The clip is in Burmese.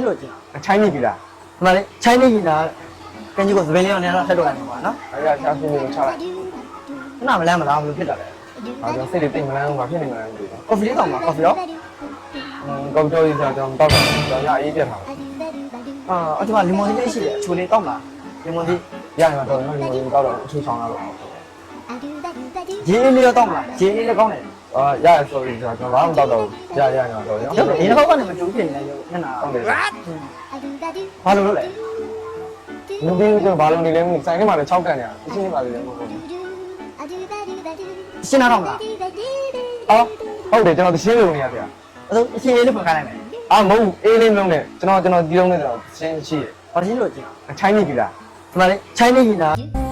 လို့ကျင် ချိုင်းနေပြီလား ဒီမှာလေချိုင်းနေကြီးလားကင်းကြီးကိုသပင်းလေးအောင်နေတော့ထက်တော့လိုက်မှာပါနော် အဲ့ဒါရှားရှင်းလို့ချလိုက် ခဏမလန်းမလားဘယ်လိုဖြစ်တာလဲ ဟာကျွန်တော်စိတ်တွေတိတ်မလန်းဘူးဘာဖြစ်နေမှန်းမသိဘူး ကော်ဖီလေးတောင်းပါကော်ဖီရော ကောက်ကြောကြီးဆိုတော့တောက်တော့ကျွန်တော်ရအေးပြတ်ထားတယ် အော်ဒီမှာလီမွန်လေးရှိတယ်အချိုလေးတောက်မလားလီမွန်လေး ရရင်တော့ကျွန်တော်ဒီတောက်တော့အချူဆောင်လာတော့ ရေအေးလေးရောတောက်မလားရေအေးလေးကောင်းတယ် ရရဆိုပြီးကျွန်တော်ဘာမှမတောက်တော့ရရတော့တော့ကျွန် ရုပ် တော် ရေတစ်ခေါက်ကနေမတူးဖြစ်နေတယ်ရုပ်မျက်နှာ ဟုတ်တယ် ဘာလို့လဲ လူပြီးကျွန်တော်ဘာလို့နေလဲမသိဆိုင်ထဲမှာလည်း6ကန်နေတာအချင်းချင်းပါလေလည်းမဟုတ်ဘူး ရှင်းတော့မလား အော်ဟုတ်တယ်ကျွန်တော်တရှင်းလုံးနေရဗျာ အဲ့ဒါအချင်းလေးဖွင့်ခိုင်းလိုက်မယ် မဟုတ်အေးလေးလုံးနဲ့ကျွန်တော်ဒီလုံးနဲ့ကျွန်တော်ရှင်းရှိတယ် ဘာရှင်းလို့ကျင် ချိုင်းနေပြီလား ဒီမှာလေချိုင်းနေကြီးလား